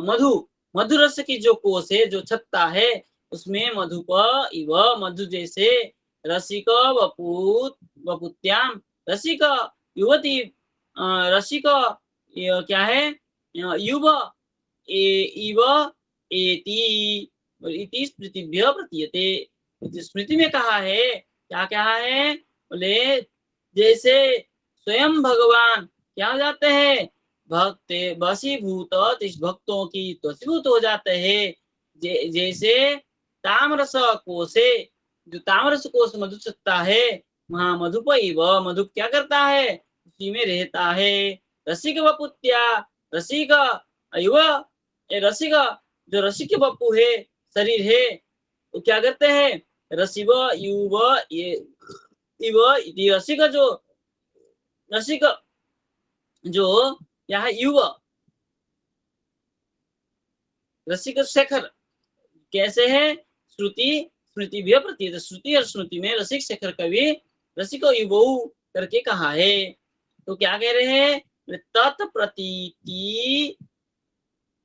मधु, मधु रस की जो कोस है, जो छत्ता है, उसमें मधुप इव, मधु जैसे रसिक वपुत वपुत्याम, रसिक युवती, रसिक क्या है, युव इव एति, इति स्मृतिभ्य प्रतीयते, स्मृति में कहा है, क्या कहा है, बोले जैसे स्वयं भगवान क्या हो जाते हैं, भक्त वशीभूत, भक्तों की वशीभूत हो जाते हैं। जैसे तामरस कोसे, जो तामरस कोश मधु सकता है, वहां मधुपई व मधु क्या करता है, उसी में रहता है। रसिक वपुत्या, रसिक युव, रसिक जो रसिक बप्पू है, शरीर है, तो क्या करते हैं, रसिव युव ये इव, रसिक जो रसिक जो यहाँ युव, रसिक शेखर कैसे है, श्रुति स्मृति भी प्रतीत, श्रुति और स्मृति में रसिक शेखर कवि रसिक युवौ करके कहा है। तो क्या कह रहे हैं, तत्प्रतीति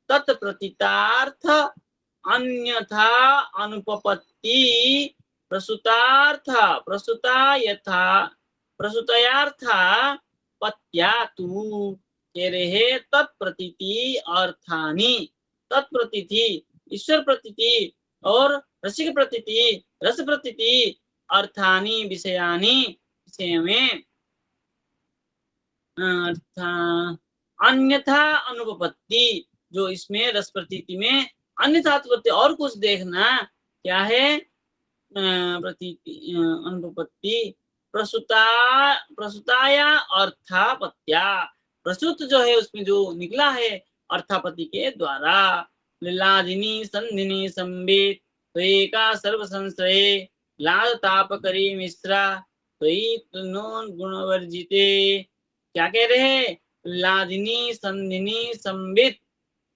तत्प्रतीतार्थ अन्यथा अनुपपत्ति प्रसूतार्थ प्रसूता यथा प्रसूतयार्था पत्या तू, कह रहे तत्प्रतीति अर्थानी, तत्प्रतीति ईश्वर प्रतीति और रसिक प्रतीति रस प्रतीति अर्थानी विषयानी, विषय में अन्यथा अनुपपत्ति, जो इसमें रस प्रतीति में अन्यथा उत्पत्ति और कुछ देखना, क्या है, प्रतीति अनुपपत्ति प्रसूता प्रसूताया अर्थापत्या, प्रसूत जो है उसमें जो निकला है अर्थापति के द्वारा। लादिनी संधिनी संबित तो एका सर्व संश्रय लाद ताप करी मिश्रा त्वयि गुण वर्जिते। क्या कह रहे हैं? लादिनी संधिनी संबित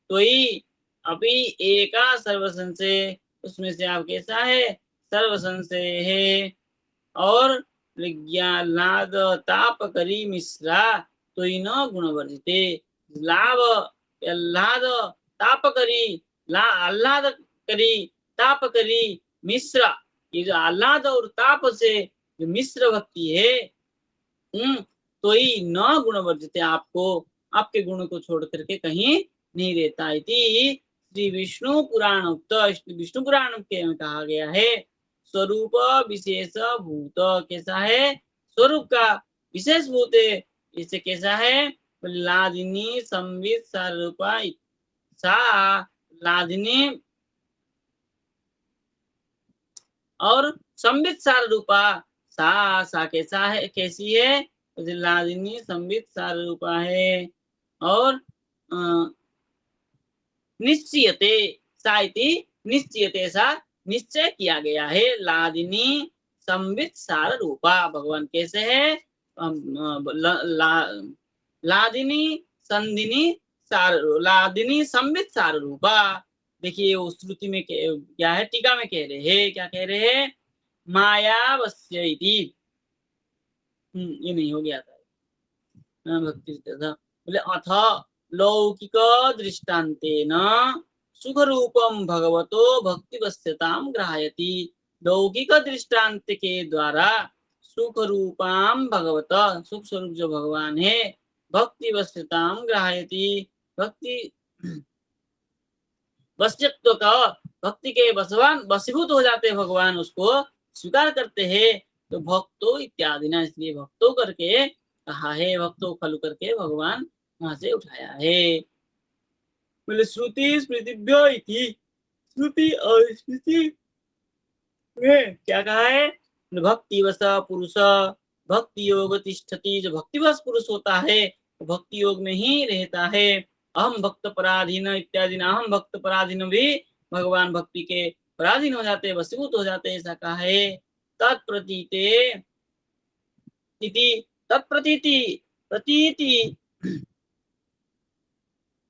त्वयि अभी एका सर्वसंशय, उसमें से आप कैसा है? सर्वसंशय है। और विज्ञानाद ताप करी मिश्रा तो न गुण वर्जिते। लाभ आह्लाद ताप करी, आह्लाद करी ताप करी मिश्रा, ये जो आह्लाद और ताप से जो मिश्र भक्ति है, तो ही न गुण वर्जिते, आपको आपके गुण को छोड़ करके कहीं नहीं रहता। इति श्री विष्णु पुराण उक्त, विष्णु पुराण के में कहा गया है। स्वरूप विशेष भूत, कैसा है? स्वरूप का विशेष भूत है। इसे कैसा है? लादिनी संवित सारूपा सा, लादिनी और संवित सार रूपा सा कैसा है? कैसी है? लादिनी संवित सार रूपा है। और निश्चयते सा इति निश्चयते, सा निश्चय किया गया है। लादिनी संवित सार रूपा, भगवान कैसे है? लादिनी संदिनी सार, लादिनी संवित सार रूपा। देखिए उस श्रुति में क्या है? टीका में कह रहे हैं, क्या कह रहे हैं? मायावस्य इति। ये नहीं हो गया था भक्ति था। बोले अथ लौकिक दृष्टान्तेन सुख रूपम भगवतो भक्ति वश्यताम ग्रहायति। लौकिक दृष्टांत के द्वारा सुख रूपाम भगवत, सुख स्वरूप जो भगवान है, भक्ति वश्यताम ग्रहायति, भक्ति वश्यत्व का, भक्ति के वशीभूत हो जाते भगवान, उसको स्वीकार करते हैं। तो भक्तो इत्यादि ना, इसलिए भक्तों करके कहा है, भक्तों खलु करके भगवान वहां से उठाया है। बोले श्रुति स्मृतिभ्यो इति, श्रुति और स्मृति में क्या कहा है? भक्ति वश पुरुष भक्ति योग तिष्ठति, जो भक्तिवश पुरुष होता है भक्ति योग में ही रहता है। अहम भक्त पराधीन इत्यादि, अहम भक्त पराधीन भी भगवान भक्ति के पराधीन हो जाते, वशीभूत हो जाते, ऐसा कहा है। तत्प्रतीते इति, तत्प्रतीति प्रतीति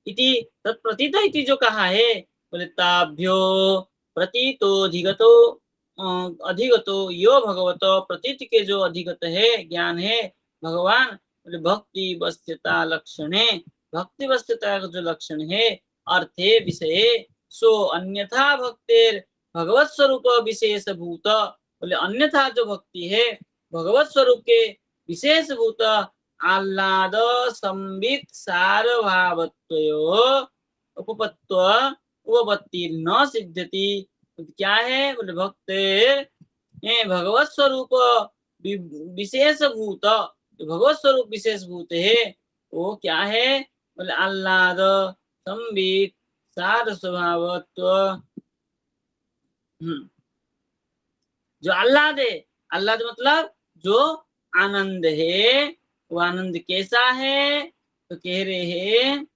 इति, तत्प्रतीत इति जो कहा है, बोले ताभ्यो प्रतीतोधिगतो अधिगतो यो भगवत, प्रतीत के जो अधिगत है, ज्ञान है भगवान, बोले भक्ति वश्यता लक्षणे, भक्ति वश्यता का जो लक्षण है, अर्थे विषय सो अन्यथा भक्तेर भगवत स्वरूप विशेष भूत। बोले अन्यथा जो भक्ति है भगवत स्वरूप के विशेष भूत आह्लाद संबित सार भावत्वयो उपपत्व उपपत्ति न सिद्ध्यति। क्या है? बोले भक्त भगवत स्वरूप विशेष भूत, भगवत स्वरूप विशेष भूत है, वो क्या है? बोले आह्लाद संबित सार स्वभावत्व। जो आह्लाद है, आह्लाद मतलब जो आनंद है, वो आनंद कैसा है? तो कह रहे हैं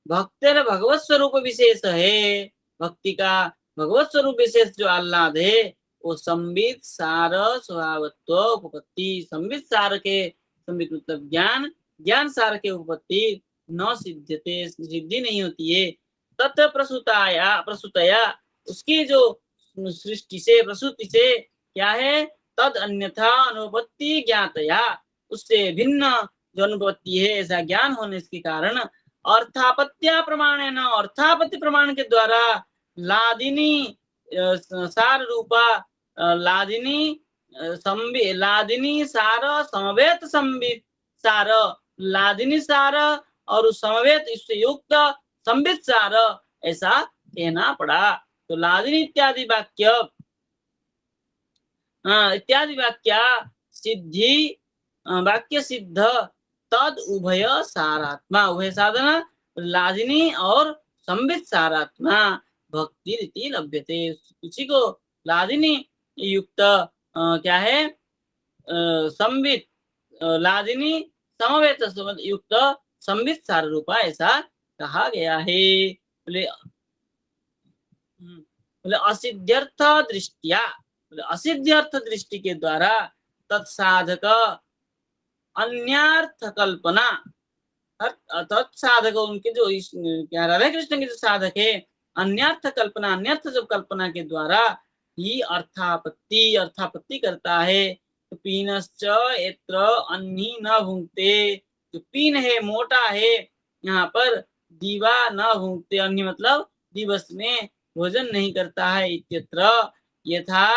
भक्तेर भगवत स्वरूप विशेष है, भक्ति का भगवत स्वरूप विशेष जो आह्लाद है, वो संबित सार स्वभावत्व उपपत्ति, संबित सार के, संबित मतलब ज्ञान, ज्ञान सार के उपपत्ति न सिद्ध्यते, सिद्धि नहीं होती है। तत् प्रसूताया प्रसूतया, उसकी जो सृष्टि से प्रसूति से क्या है? तद अन्यथा अनुपत्ति ज्ञातया, उससे भिन्न जो अनुपत्ति है ऐसा ज्ञान होने के कारण अर्थापत्या प्रमाण है ना, अर्थापत्ति प्रमाण के द्वारा लादिनी सार रूपा, लादिनी लादिनी सार समवेत संबित सार, लादिनी सार और समवेत इससे युक्त संबित सार, ऐसा कहना पड़ा। तो लादिनी इत्यादि वाक्य इत्यादि वाक्य सिद्धि वाक्य सिद्ध तद उभय सारात्मा, उभय साधना लादिनी और संबित सारात्मा भक्ति रीति लभ्यते। उसी को लादिनी युक्त क्या है? संबित लादिनी समवेत युक्त संबित सार रूपा ऐसा कहा गया है। बोले बोले असिद्ध्यर्थ दृष्टिया, बोले असिद्ध्यर्थ दृष्टि के द्वारा तत्साधक अन्यार्थ कल्पना, तत्साधक उनके जो क्या राधा कृष्ण के जो साधक है, अन्यर्थ कल्पना, अन्यर्थ जब कल्पना के द्वारा ही अर्थापत्ति, अर्थापत्ति करता है। तो पीनश्च यत्र अन्ही न भुंक्ते, जो पीन है मोटा है, यहाँ पर दीवा न भुंक्ते, अन्ही मतलब दिवस में भोजन नहीं करता है। इत्यत्र यथा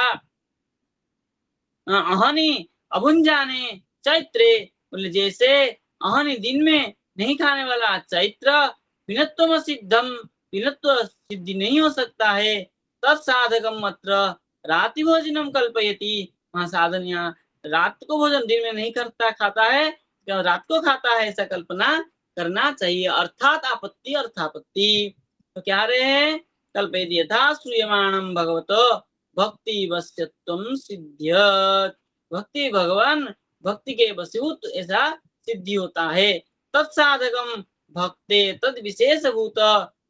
अहनि अभुंजाने चैत्रे, बोले जैसे अहनि दिन में नहीं खाने वाला चैत्र पिनत्वम सिद्धम, पिनत्व सिद्धि नहीं हो सकता है। तत्साधकम अत्र रात्रि भोजनम कल्पयति, वहाँ साधन यहाँ रात को भोजन दिन में नहीं करता, खाता है, रात को खाता है, ऐसा कल्पना करना चाहिए। अर्थात आपत्ति, अर्थापत्ति तो क्या रहे हैं, कल्पयति यथा श्रूयमाणम भगवतो भक्ति वश्यत्वम सिद्ध्यत, भक्ति भगवान भक्ति के वशीभूत ऐसा सिद्धि होता है। तत्साधकम भक्ते तद विशेष भूत,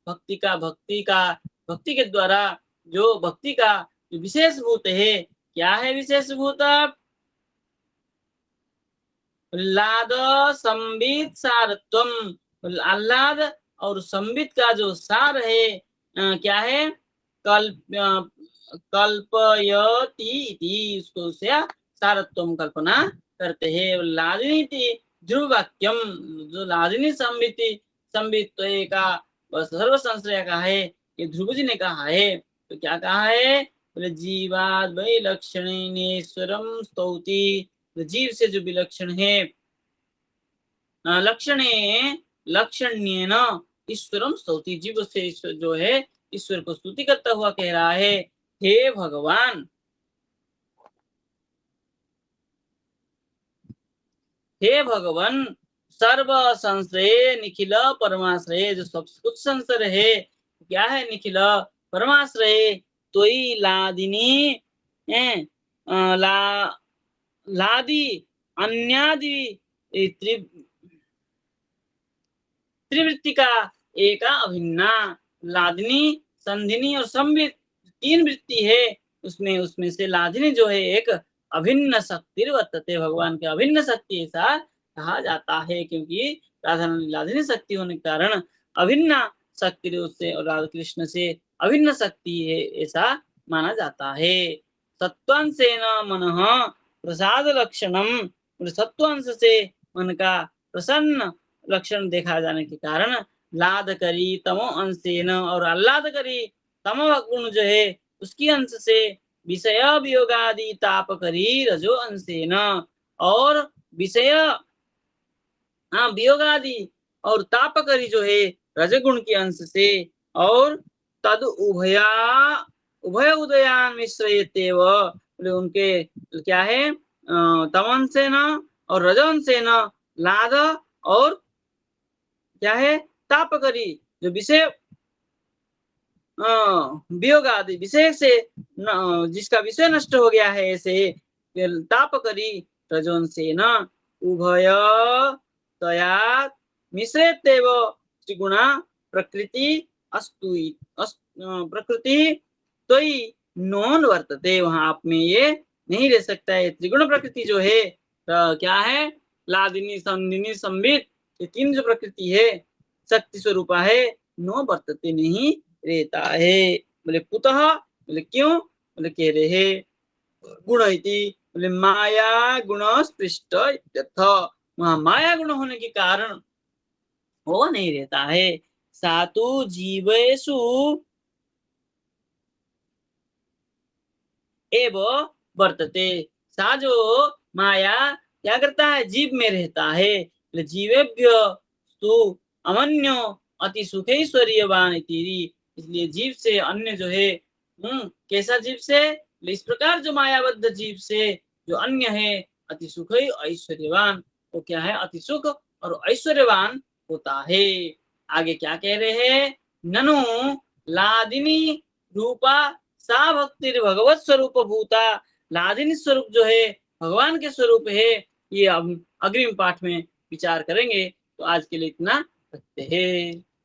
भक्ति भक्ति के द्वारा जो भक्ति का जो विशेष भूत है, क्या है विशेष भूत, आह्लाद संबित सारत्वम, आह्लाद और संबित का जो सार है क्या है, कल्प कल्पयति इति, उसको से सारत्वम कल्पना करते हैं। लादिनी ध्रुव वाक्यम, जो लादिनी संबिति संबित का सर्व संश्रय का है, ये ध्रुव जी ने कहा है। तो क्या कहा है, बोले जीवाद वै लक्षणेश्वरम स्तौति, जीव से जो विलक्षण है, लक्षणे लक्षण्येन ईश्वरम स्तौति, जीव से ईश्वर जो है ईश्वर को स्तुति करता हुआ कह रहा है, हे भगवान, हे भगवान, सर्व संश्रय निखिल परमाश्रय, जो सब कुछ संश्रय है, क्या है निखिल परमाश्रय, तोई लादिनी ला लादि अन्यादि त्रिवृत्ति का एका अभिन्ना, लादिनी संधिनी और संबित तीन वृत्ति है, उसमें से लादिनी जो है एक अभिन्न शक्ति वर्तते, भगवान के अभिन्न शक्ति ऐसा कहा जाता है, क्योंकि राधा लादिनी शक्ति होने के कारण अभिन्न शक्ति उससे और राधा कृष्ण से अभिन्न शक्ति है ऐसा माना जाता है। सत्वांशेन मनः प्रसाद लक्षणम, सत्वांश से मन का प्रसन्न लक्षण देखा जाने के कारण लाद करी तमो अंशेन, और आह्लाद करी तम गुण जो है उसकी अंश से विषय वियोगादि ताप करी रजो अंशेन, और विषय वियोगादि और ताप करी जो है रजगुण के अंश से, और तद उभया उभय उदयान मिश्रयतेव, उनके क्या है तमंसेन और रजंसेन लाद, और क्या है ताप करी जो विषय वियोग आदि विषय से जिसका विषय नष्ट हो गया है, ऐसे ताप करी रजोन से न उभय तया मिश्रेतेव त्रिगुणा प्रकृति अस्तु प्रकृति तोई नॉन वर्तते, वहां आप में ये नहीं रह सकता है। त्रिगुण प्रकृति जो है क्या है, लादिनी संदिनी संबित, ये तीन जो प्रकृति है शक्ति स्वरूपा है, नो वर्तते नहीं रहता है। बोले कुतः, बोले क्यों, बोले कह रहे है गुण इति, बोले माया गुण स्पृष्ट इत्यर्थ, वहां माया गुण होने के कारण वो नहीं रहता है। सातु जीवेषु एव वर्तते, सा जो माया क्या करता है, जीव में रहता है। जीवेभ्य तु अमन्यो अति सुखैश्वर्यवान इति, इसलिए जीव से अन्य जो है कैसा जीव से, इस प्रकार जो मायाबद्ध जीव से जो अन्य है अति सुख ऐश्वर्यवान, वो क्या है अति सुख और ऐश्वर्यवान होता है। आगे क्या कह रहे हैं, ननु लादिनी रूपा सा भक्ति भगवत स्वरूप भूता, लादिनी स्वरूप जो है भगवान के स्वरूप है, ये हम अग्रिम पाठ में विचार करेंगे। तो आज के लिए इतना रखते हैं।